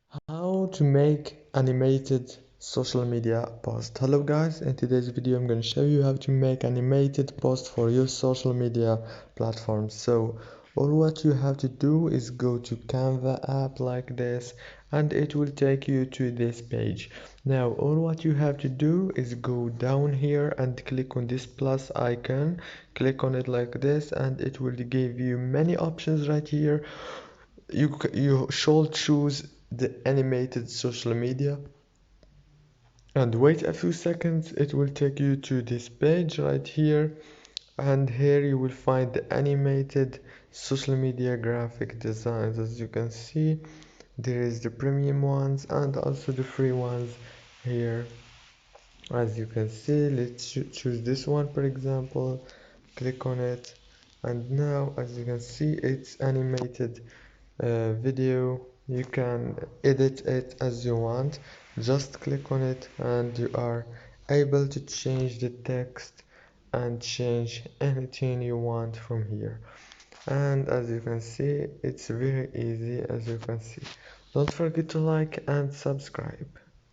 How to make animated social media post. Hello guys, in today's video I'm going to show you how to make animated post for your social media platform. So all what you have to do is go to Canva app like this, and it will take you to this page. Now all what you have to do is go down here and click on this plus icon, click on it like this, and it will give you many options right here. You should choose the animated social media and wait a few seconds. It will take you to this page right here, and here you will find the animated social media graphic designs. As you can see, there is the premium ones and also the free ones here. As you can see, let's choose this one, for example, click on it, and now as you can see, it's animated video. You can edit it as you want. Just click on it and you are able to change the text and change anything you want from here. And as you can see, it's very easy. As you can see, don't forget to like and subscribe.